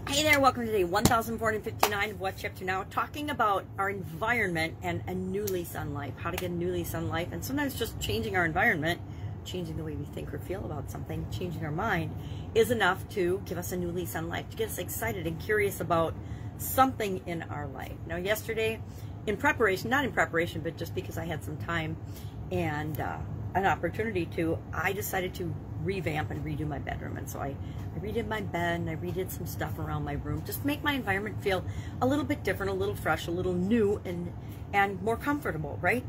Hey there, welcome to day 1459 of What's Up to Now, talking about our environment and a new lease on life, how to get a new lease on life. And sometimes just changing our environment, changing the way we think or feel about something, changing our mind is enough to give us a new lease on life, to get us excited and curious about something in our life. Now, yesterday, in preparation, not in preparation, but just because I had some time and an opportunity to, I decided to revamp and redo my bedroom. And so I redid my bed and I redid some stuff around my room just to make my environment feel a little bit different, a little fresh, a little new, and more comfortable, right?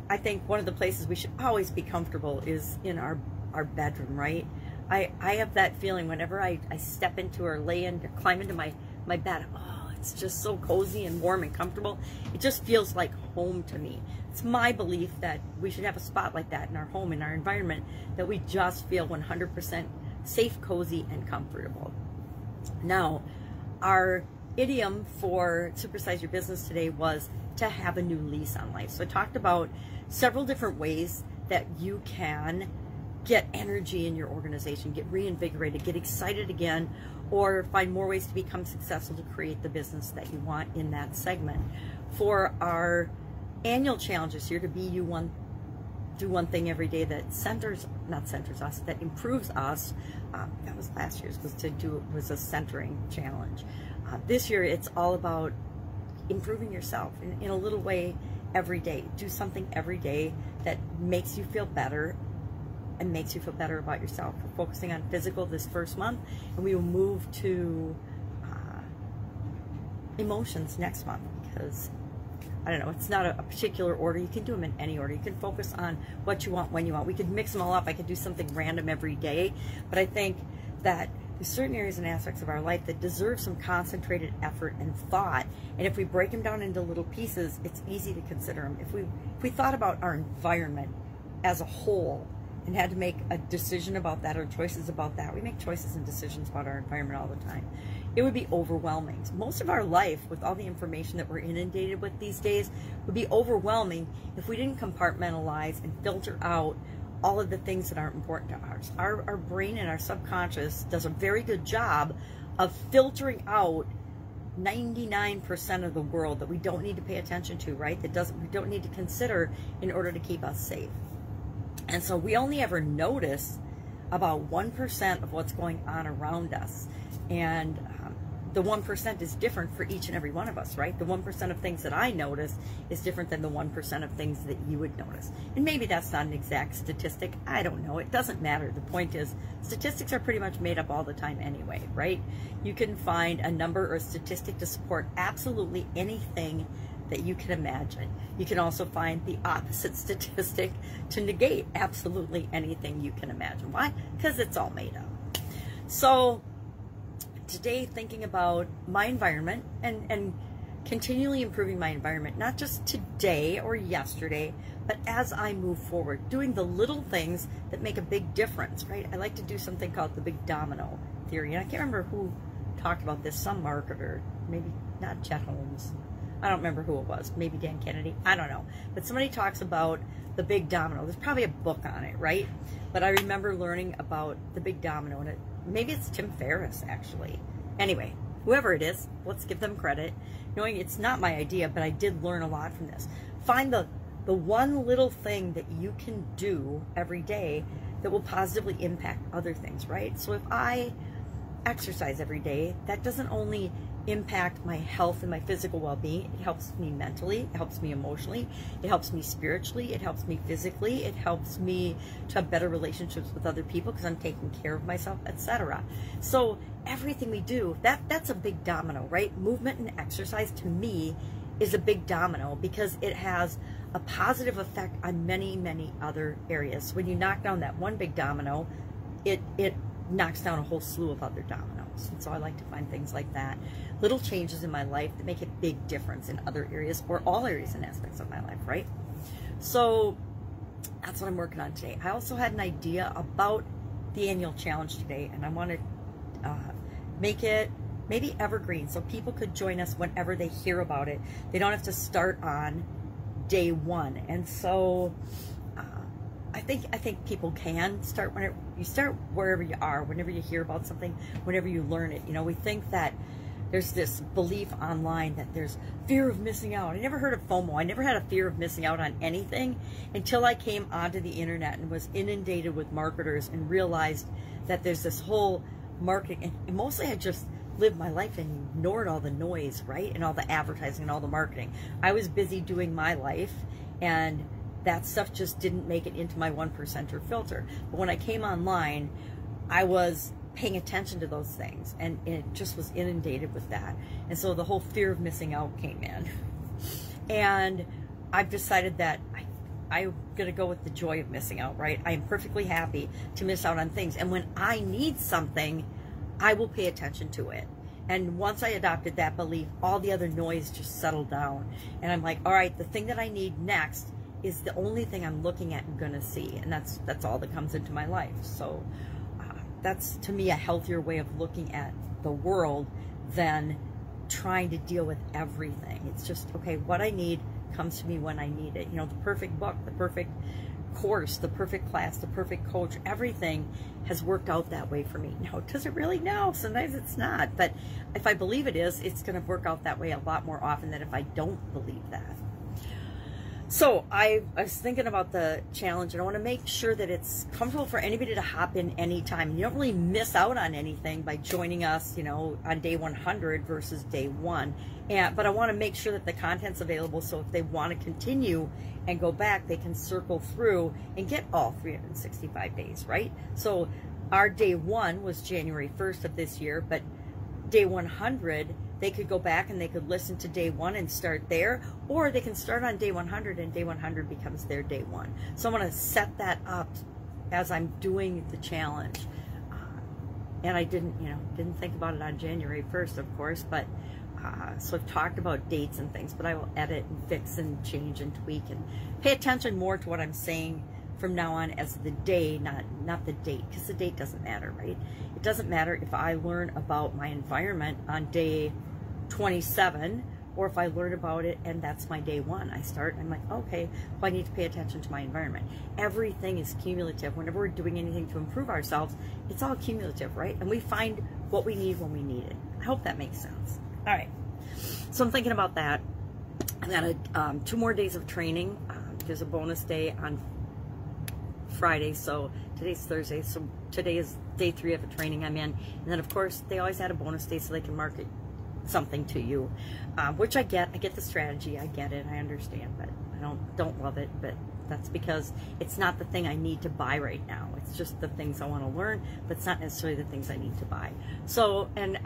I think one of the places we should always be comfortable is in our bedroom, right? I have that feeling whenever I step into or lay in or climb into my bed. Oh, it's just so cozy and warm and comfortable. It just feels like home to me. It's my belief that we should have a spot like that in our home, in our environment, that we just feel 100% safe, cozy, and comfortable. Now, our idiom for Supersize Your Business today was to have a new lease on life. So I talked about several different ways that you can get energy in your organization, get reinvigorated, get excited again, or find more ways to become successful to create the business that you want in that segment. For our annual challenge this year, to be do one thing every day that that improves us. That was last year's, was a centering challenge. This year, it's all about improving yourself in a little way every day. Do something every day that makes you feel better and makes you feel better about yourself. We're focusing on physical this first month, and we will move to emotions next month, because I don't know, it's not a particular order. You can do them in any order. You can focus on what you want, when you want. We could mix them all up. I could do something random every day, but I think that there's certain areas and aspects of our life that deserve some concentrated effort and thought. And if we break them down into little pieces, it's easy to consider them. If we thought about our environment as a whole and had to make a decision about that or choices about that, we make choices and decisions about our environment all the time. It would be overwhelming. Most of our life, with all the information that we're inundated with these days, would be overwhelming if we didn't compartmentalize and filter out all of the things that aren't important to us. Our brain and our subconscious does a very good job of filtering out 99% of the world that we don't need to pay attention to, right? We don't need to consider in order to keep us safe. And so we only ever notice about 1% of what's going on around us. And the 1% is different for each and every one of us, right? The 1% of things that I notice is different than the 1% of things that you would notice. And maybe that's not an exact statistic. I don't know. It doesn't matter. The point is, statistics are pretty much made up all the time anyway, right? You can find a number or a statistic to support absolutely anything that you can imagine. You can also find the opposite statistic to negate absolutely anything you can imagine. Why? Because it's all made up. So today, thinking about my environment and continually improving my environment, not just today or yesterday, but as I move forward, doing the little things that make a big difference, right? I like to do something called the Big Domino theory. And I can't remember who talked about this, some marketer, maybe not Chet Holmes. I don't remember who it was, maybe Dan Kennedy, I don't know. But somebody talks about the Big Domino. There's probably a book on it, right? But I remember learning about the Big Domino, and maybe it's Tim Ferriss, actually. Anyway, whoever it is, let's give them credit, knowing it's not my idea, but I did learn a lot from this. Find the one little thing that you can do every day that will positively impact other things, right? So if I exercise every day, that doesn't only impact my health and my physical well-being. It helps me mentally, it helps me emotionally, it helps me spiritually, it helps me physically, it helps me to have better relationships with other people because I'm taking care of myself, etc. So everything we do, that's a big domino, right? Movement and exercise to me is a big domino because it has a positive effect on many, many other areas. So when you knock down that one big domino, it knocks down a whole slew of other dominoes. And so I like to find things like that. Little changes in my life that make a big difference in other areas or all areas and aspects of my life, right? So that's what I'm working on today. I also had an idea about the annual challenge today, and I want to make it maybe evergreen so people could join us whenever they hear about it. They don't have to start on day one. And so I think people can start you start wherever you are, whenever you hear about something, whenever you learn it. You know, we think that there's this belief online that there's fear of missing out. I never heard of FOMO. I never had a fear of missing out on anything until I came onto the internet and was inundated with marketers and realized that there's this whole marketing, and mostly I just lived my life and ignored all the noise, right? And all the advertising and all the marketing. I was busy doing my life, and that stuff just didn't make it into my 1%er filter. But when I came online, I was paying attention to those things, and it just was inundated with that. And so the whole fear of missing out came in. And I've decided that I'm going to go with the joy of missing out, right? I am perfectly happy to miss out on things. And when I need something, I will pay attention to it. And once I adopted that belief, all the other noise just settled down. And I'm like, all right, the thing that I need next is the only thing I'm looking at and going to see. And that's all that comes into my life. So that's, to me, a healthier way of looking at the world than trying to deal with everything. It's just, okay, what I need comes to me when I need it. You know, the perfect book, the perfect course, the perfect class, the perfect coach, everything has worked out that way for me. Now, does it really? No, sometimes it's not. But if I believe it is, it's going to work out that way a lot more often than if I don't believe that. So I was thinking about the challenge, and I want to make sure that it's comfortable for anybody to hop in anytime. And you don't really miss out on anything by joining us, you know, on day 100 versus day 1. But I want to make sure that the content's available, so if they want to continue and go back, they can circle through and get all 365 days, right? So our day 1 was January 1st of this year, but day 100, they could go back and they could listen to day 1 and start there, or they can start on day 100 and day 100 becomes their day 1. So I'm going to set that up as I'm doing the challenge. And I didn't think about it on January 1st, of course, but so I've talked about dates and things, but I will edit and fix and change and tweak and pay attention more to what I'm saying from now on as the day, not the date, because the date doesn't matter, right? It doesn't matter if I learn about my environment on day 27, or if I learn about it and that's my day 1. I start, I'm like, okay, well, I need to pay attention to my environment. Everything is cumulative. Whenever we're doing anything to improve ourselves, it's all cumulative, right? And we find what we need when we need it. I hope that makes sense. All right, so I'm thinking about that. I've got 2 more days of training. There's a bonus day on Friday, so today's Thursday, so today is day 3 of the training I'm in. And then, of course, they always add a bonus day so they can market something to you, which I get the strategy, I get it, I understand, but I don't love it. But that's because it's not the thing I need to buy right now. It's just the things I want to learn, but it's not necessarily the things I need to buy. So, and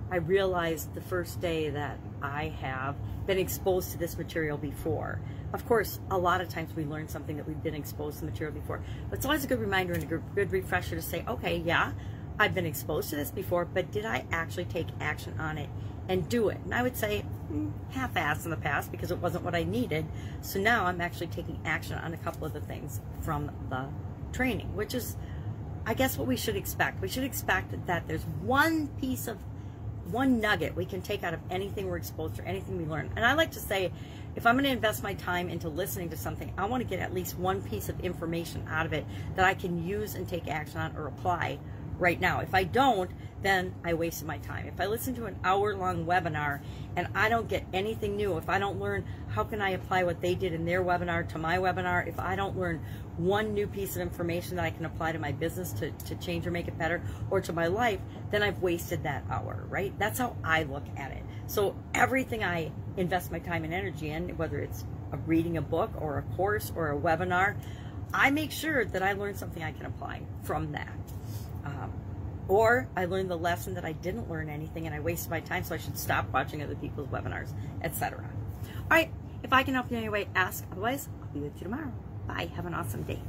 I realized the first day that I have been exposed to this material before. Of course, a lot of times we learn something that we've been exposed to the material before, but it's always a good reminder and a good refresher to say, okay, yeah, I've been exposed to this before, but did I actually take action on it and do it? And I would say half-assed in the past because it wasn't what I needed. So now I'm actually taking action on a couple of the things from the training, which is, I guess, what we should expect. We should expect that there's one nugget we can take out of anything we're exposed to, anything we learn. And I like to say, if I'm going to invest my time into listening to something, I want to get at least one piece of information out of it that I can use and take action on or apply right now. If I don't, then I wasted my time. If I listen to an hour-long webinar and I don't get anything new, if I don't learn how can I apply what they did in their webinar to my webinar, if I don't learn one new piece of information that I can apply to my business to change or make it better, or to my life, then I've wasted that hour, right? That's how I look at it. So everything I invest my time and energy in, whether it's reading a book or a course or a webinar, I make sure that I learn something I can apply from that. Or I learned the lesson that I didn't learn anything and I wasted my time, so I should stop watching other people's webinars, etc. All right, if I can help you in any way, ask. Otherwise, I'll be with you tomorrow. Bye. Have an awesome day.